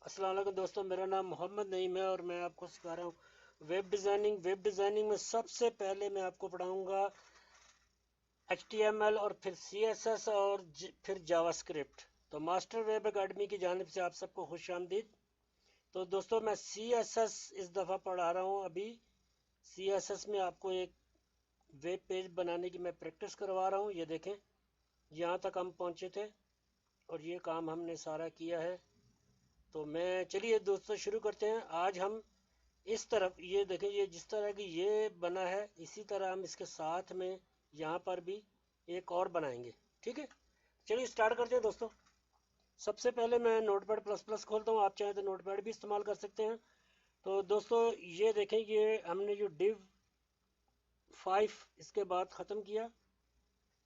अस्सलाम वालेकुम दोस्तों, मेरा नाम मोहम्मद नईम है और मैं आपको सिखा रहा हूँ वेब डिज़ाइनिंग। वेब डिज़ाइनिंग में सबसे पहले मैं आपको पढ़ाऊँगा HTML और फिर CSS और फिर जावास्क्रिप्ट। तो मास्टर वेब एकेडमी की जानिब से आप सबको खुश आमदीद। तो दोस्तों मैं CSS इस दफ़ा पढ़ा रहा हूँ। अभी CSS में आपको एक वेब पेज बनाने की मैं प्रैक्टिस करवा रहा हूँ। ये देखें, यहाँ तक हम पहुँचे थे और ये काम हमने सारा किया है। तो मैं चलिए दोस्तों शुरू करते हैं। आज हम इस तरफ ये देखें, ये जिस तरह की ये बना है इसी तरह हम इसके साथ में यहाँ पर भी एक और बनाएंगे। ठीक है, चलिए स्टार्ट करते हैं दोस्तों। सबसे पहले मैं नोटपैड प्लस प्लस खोलता हूँ, आप चाहें तो नोटपैड भी इस्तेमाल कर सकते हैं। तो दोस्तों ये देखें, ये हमने जो div 5 इसके बाद ख़त्म किया,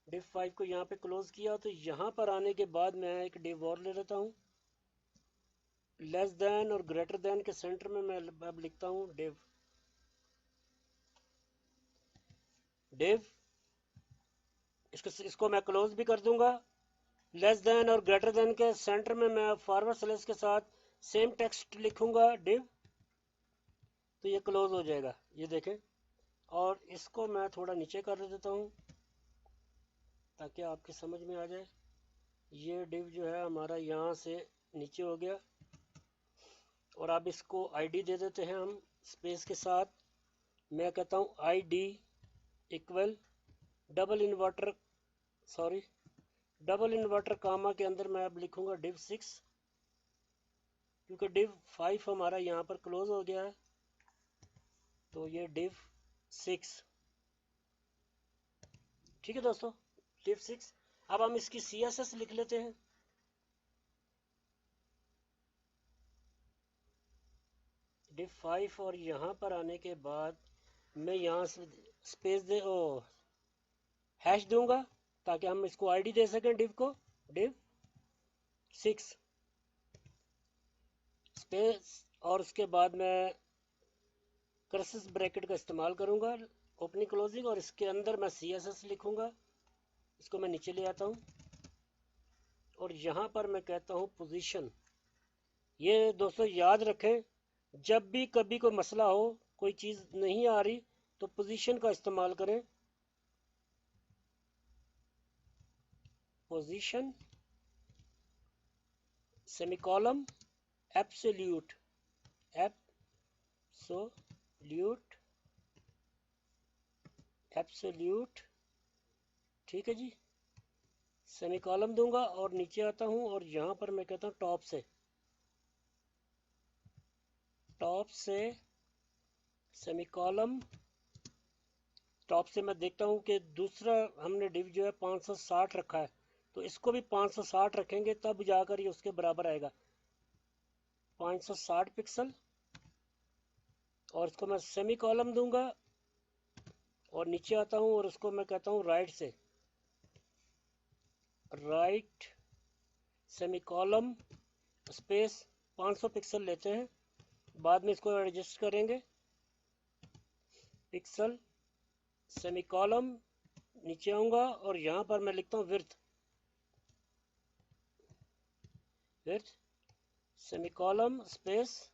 div 5 को यहाँ पे क्लोज किया। तो यहाँ पर आने के बाद मैं एक div और ले लेता हूँ। लेस देन और ग्रेटर देन के सेंटर में मैं अब लिखता हूँ div। इसको मैं क्लोज भी कर दूंगा। लेस देन और ग्रेटर देन के सेंटर में मैं फॉरवर्ड स्लैश के साथ सेम टेक्स्ट लिखूंगा div। तो ये क्लोज हो जाएगा, ये देखें। और इसको मैं थोड़ा नीचे कर देता हूँ ताकि आपकी समझ में आ जाए। ये div जो है हमारा यहाँ से नीचे हो गया। और अब इसको ID दे देते हैं हम स्पेस के साथ। मैं कहता हूँ ID इक्वल डबल इन्वर्टर कामा के अंदर मैं अब लिखूंगा div 6, क्योंकि div 5 हमारा यहाँ पर क्लोज हो गया है। तो ये div 6, ठीक है दोस्तों, div 6। अब हम इसकी CSS लिख लेते हैं। div 5 और यहाँ पर आने के बाद मैं यहाँ से स्पेस हैश दूंगा ताकि हम इसको ID दे सकें div को। div 6 स्पेस और उसके बाद मैं क्रसिस ब्रैकेट का इस्तेमाल करूंगा, ओपनिंग क्लोजिंग, और इसके अंदर मैं CSS लिखूंगा। इसको मैं नीचे ले आता हूँ और यहाँ पर मैं कहता हूँ पोजीशन। ये दोस्तों याद रखें, जब भी कभी कोई मसला हो, कोई चीज़ नहीं आ रही, तो पोजीशन का इस्तेमाल करें। पोजीशन सेमीकॉलम एब्सोल्यूट एब्सोल्यूट, ठीक है जी। सेमीकॉलम दूंगा और नीचे आता हूँ और यहाँ पर मैं कहता हूँ टॉप से सेमीकॉलम। टॉप से मैं देखता हूँ कि दूसरा हमने div जो है 560 रखा है, तो इसको भी 560 रखेंगे तब जाकर ये उसके बराबर आएगा, 560 पिक्सल। और इसको मैं सेमी कॉलम दूंगा और नीचे आता हूँ और उसको मैं कहता हूँ right semi column space 500 pixel लेते हैं। बाद में इसको एडजस्ट करेंगे। पिक्सल सेमी कॉलम, नीचे आऊंगा और यहाँ पर मैं लिखता हूँ विड्थ सेमी कॉलम स्पेस,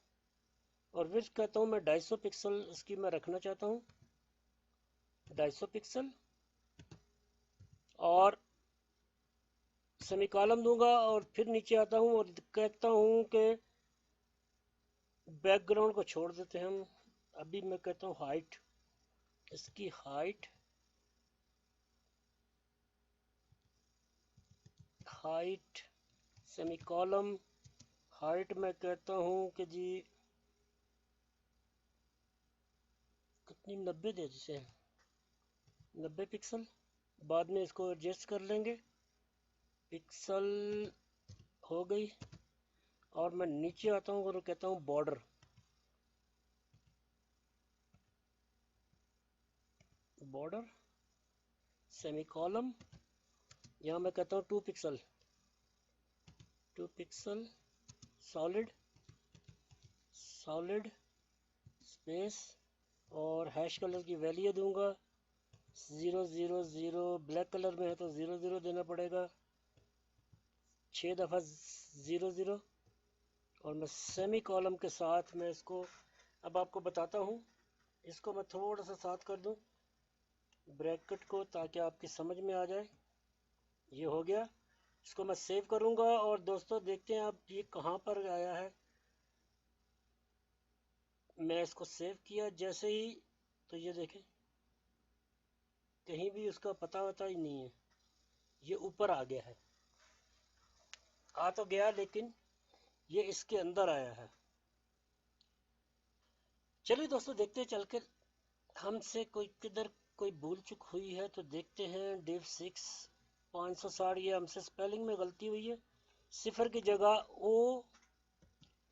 और विड्थ कहता हूँ मैं 250 पिक्सल इसकी मैं रखना चाहता हूँ, 250 पिक्सल। और सेमी कॉलम दूंगा और फिर नीचे आता हूँ और कहता हूँ कि बैकग्राउंड को छोड़ देते हैं हम। अभी मैं कहता हूँ हाइट, इसकी हाइट सेमी कॉलम हाइट मैं कहता हूँ कि जी कितनी, 90 दे देते हैं, 90 पिक्सल। बाद में इसको एडजस्ट कर लेंगे, पिक्सल हो गई। और मैं नीचे आता हूँ और कहता हूँ बॉर्डर सेमी कॉलम, यहाँ मैं कहता हूँ 2 पिक्सल सॉलिड स्पेस, और हैश कलर की वैल्यू दूंगा 000। ब्लैक कलर में है तो 00 देना पड़ेगा, 6 दफ़ा 00। और मैं सेमी कॉलम के साथ मैं इसको अब आपको बताता हूँ। इसको मैं थोड़ा सा साथ कर दूँ ब्रैकेट को, ताकि आपकी समझ में आ जाए। ये हो गया। इसको मैं सेव करूँगा और दोस्तों देखते हैं आप ये कहाँ पर आया है। मैं इसको सेव किया जैसे ही, तो ये देखें कहीं भी उसका पता वता ही नहीं है, ये ऊपर आ गया है। आ तो गया लेकिन ये इसके अंदर आया है। चलिए दोस्तों देखते हैं चल कर हमसे कोई किधर कोई भूल चूक हुई है तो देखते हैं। div 6 560, ये हमसे स्पेलिंग में गलती हुई है। सिफर की जगह ओ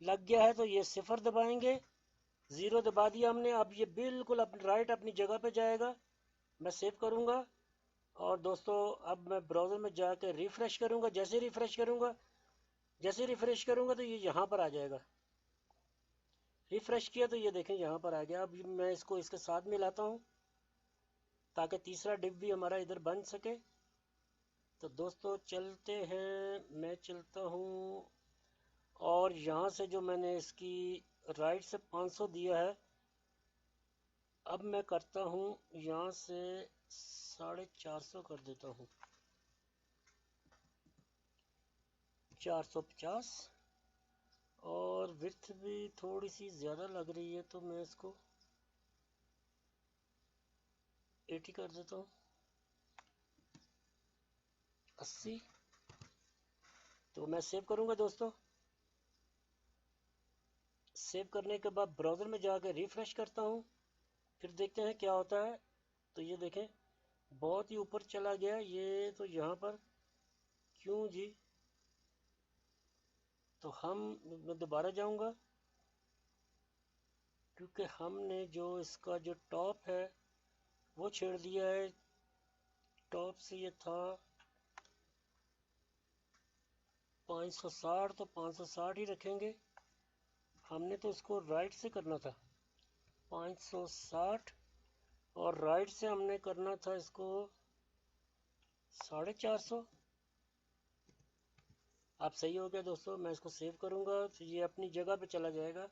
लग गया है तो ये सिफर दबाएंगे। 0 दबा दिया हमने। अब ये बिल्कुल अपनी राइट अपनी जगह पे जाएगा। मैं सेव करूँगा और दोस्तों अब मैं ब्राउज़र में जाकर रिफ़्रेश करूँगा। जैसे रिफ़्रेश करूँगा तो ये यहाँ पर आ जाएगा। रिफ़्रेश किया तो ये देखें यहाँ पर आ गया। अब मैं इसको इसके साथ मिलाता हूँ ताकि तीसरा डिव भी हमारा इधर बन सके। तो दोस्तों चलते हैं, मैं चलता हूँ और यहाँ से जो मैंने इसकी राइट से 500 दिया है, अब मैं करता हूँ यहाँ से 450 कर देता हूँ, 450। और विड्थ भी थोड़ी सी ज़्यादा लग रही है तो मैं इसको 80 कर देता हूँ, 80। तो मैं सेव करूँगा दोस्तों। सेव करने के बाद ब्राउज़र में जाकर रिफ़्रेश करता हूँ, फिर देखते हैं क्या होता है। तो ये देखें बहुत ही ऊपर चला गया ये, तो यहाँ पर क्यों जी। तो मैं दोबारा जाऊँगा क्योंकि हमने जो इसका जो टॉप है वो छेड़ दिया है। टॉप से ये था 560, तो 560 ही रखेंगे। हमने तो इसको राइट से करना था 560, और राइट से हमने करना था इसको 450। अब सही हो गया दोस्तों। मैं इसको सेव करूँगा तो ये अपनी जगह पे चला जाएगा।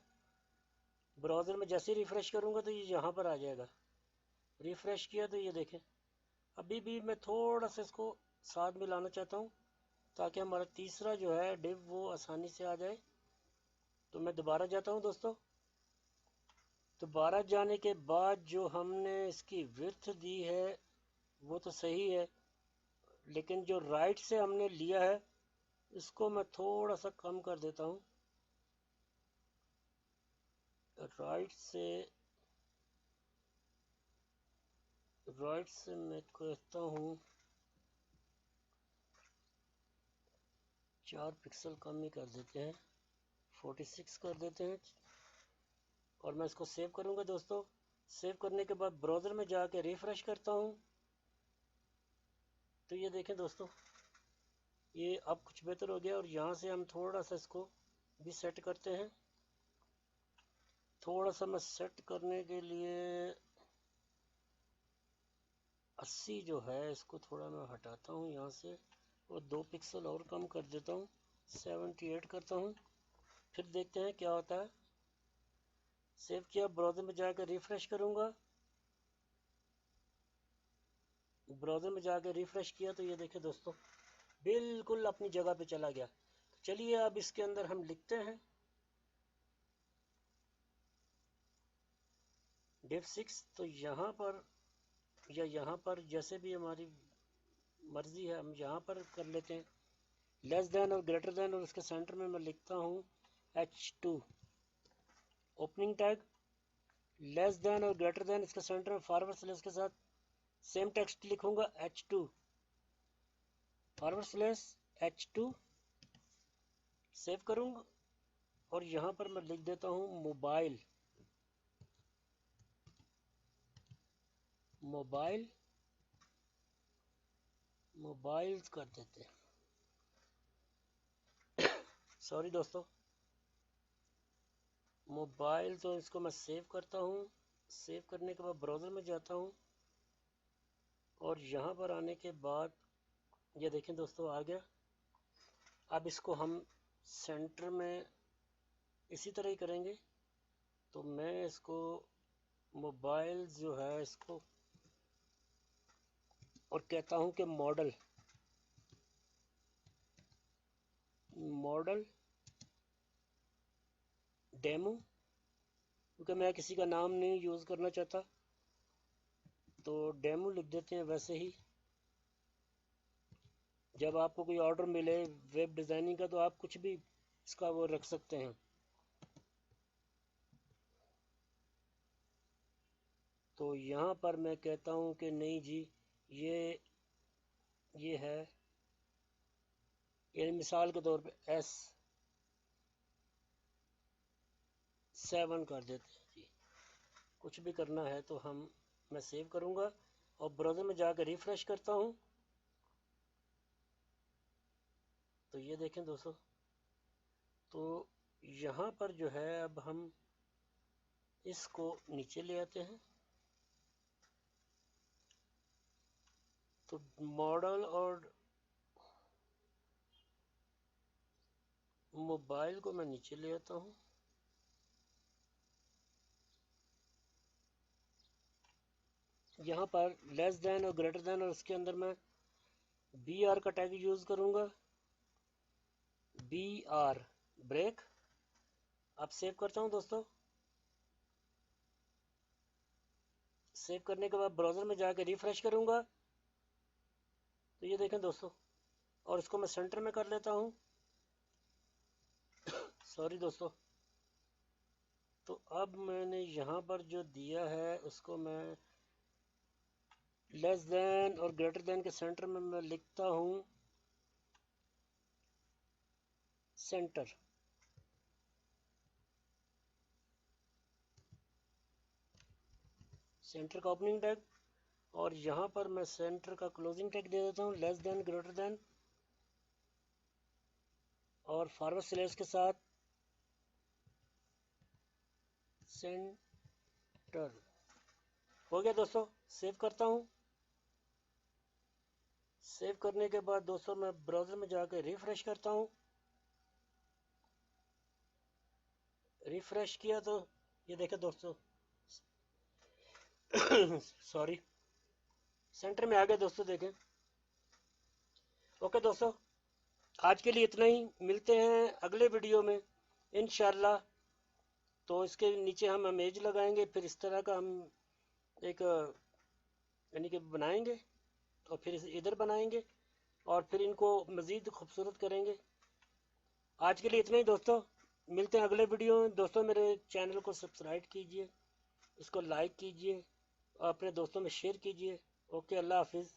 ब्राउज़र में जैसे ही रिफ़्रेश करूँगा तो ये यहाँ पर आ जाएगा। रिफ़्रेश किया तो ये देखें अभी भी मैं थोड़ा सा इसको साथ मिलाना चाहता हूँ ताकि हमारा तीसरा जो है डिव वो आसानी से आ जाए। तो मैं दोबारा जाता हूँ दोस्तों। दोबारा जाने के बाद जो हमने इसकी विड्थ दी है वो तो सही है, लेकिन जो राइट से हमने लिया है इसको मैं थोड़ा सा कम कर देता हूँ। राइट से मैं कहता हूँ 4 पिक्सल कम ही कर देते हैं, 46 कर देते हैं। और मैं इसको सेव करूँगा दोस्तों। सेव करने के बाद ब्राउज़र में जाके रिफ़्रेश करता हूँ तो ये देखें दोस्तों ये अब कुछ बेहतर हो गया। और यहाँ से हम थोड़ा सा इसको भी सेट करते हैं। थोड़ा सा मैं सेट करने के लिए 80 जो है इसको थोड़ा मैं हटाता हूँ यहाँ से, और 2 पिक्सल और कम कर देता हूँ, 78 करता हूँ। फिर देखते हैं क्या होता है। सेव किया, ब्राउज़र में जाकर रिफ़्रेश करूँगा। ब्राउज़र में जाकर रिफ़्रेश किया तो ये देखें दोस्तों बिल्कुल अपनी जगह पे चला गया। चलिए अब इसके अंदर हम लिखते हैं div 6। तो यहाँ पर या यहाँ पर जैसे भी हमारी मर्जी है हम यहाँ पर कर लेते हैं। लेस देन और ग्रेटर देन, और उसके सेंटर में मैं लिखता हूँ H2 opening tag. Less than और ग्रेटर देन, इसके सेंटर में फॉरवर्ड स्लैश के साथ सेम टेक्स्ट लिखूंगा H2 forward slash H2। Save करूंगा और यहाँ पर मैं लिख देता हूँ मोबाइल मोबाइल्स कर देते हैं। सॉरी दोस्तों, मोबाइल। तो इसको मैं सेव करता हूँ। सेव करने के बाद ब्राउज़र में जाता हूँ और यहाँ पर आने के बाद ये देखें दोस्तों आ गया। अब इसको हम सेंटर में इसी तरह ही करेंगे। तो मैं इसको मोबाइल जो है इसको और कहता हूं कि मॉडल डेमो, क्योंकि मैं किसी का नाम नहीं यूज़ करना चाहता, तो डेमो लिख देते हैं। वैसे ही जब आपको कोई ऑर्डर मिले वेब डिज़ाइनिंग का, तो आप कुछ भी इसका वो रख सकते हैं। तो यहाँ पर मैं कहता हूँ कि नहीं जी, ये है, ये मिसाल के तौर पे S7 कर देते हैं जी। कुछ भी करना है तो मैं सेव करूँगा और ब्राउज़र में जाकर रिफ्रेश करता हूँ। तो ये देखें दोस्तों, तो यहाँ पर जो है अब हम इसको नीचे ले आते हैं। तो मॉडल और मोबाइल को मैं नीचे ले आता हूँ। यहाँ पर लेस देन और ग्रेटर देन, और उसके अंदर मैं BR का टैग यूज़ करूँगा। BR break. अब सेव करता हूँ दोस्तों। सेव करने के बाद ब्राउज़र में जाकर रिफ्रेश करूँगा। तो ये देखें दोस्तों, और इसको मैं सेंटर में कर लेता हूँ। सॉरी दोस्तों। तो अब मैंने यहाँ पर जो दिया है उसको मैं लेस देन और ग्रेटर देन के सेंटर में मैं लिखता हूँ सेंटर। सेंटर का ओपनिंग टैग, और यहाँ पर मैं सेंटर का क्लोजिंग टैग दे देता हूँ लेस देन ग्रेटर देन, और फॉरवर्ड स्लैश के साथ सेंटर। हो गया दोस्तों। सेव करता हूँ। सेव करने के बाद दोस्तों मैं ब्राउज़र में जाकर रिफ्रेश करता हूँ। रिफ्रेश किया तो ये देखें दोस्तों, सॉरी, सेंटर में आ गया दोस्तों, देखें। ओके दोस्तों, आज के लिए इतना ही। मिलते हैं अगले वीडियो में इंशाल्लाह। तो इसके नीचे हम इमेज लगाएंगे, फिर इस तरह का हम एक यानी कि बनाएंगे, और फिर इधर बनाएंगे, और फिर इनको मज़ीद खूबसूरत करेंगे। आज के लिए इतना ही दोस्तों। मिलते हैं अगले वीडियो में दोस्तों। मेरे चैनल को सब्सक्राइब कीजिए, इसको लाइक कीजिए और अपने दोस्तों में शेयर कीजिए। ओके, अल्लाह हाफिज़।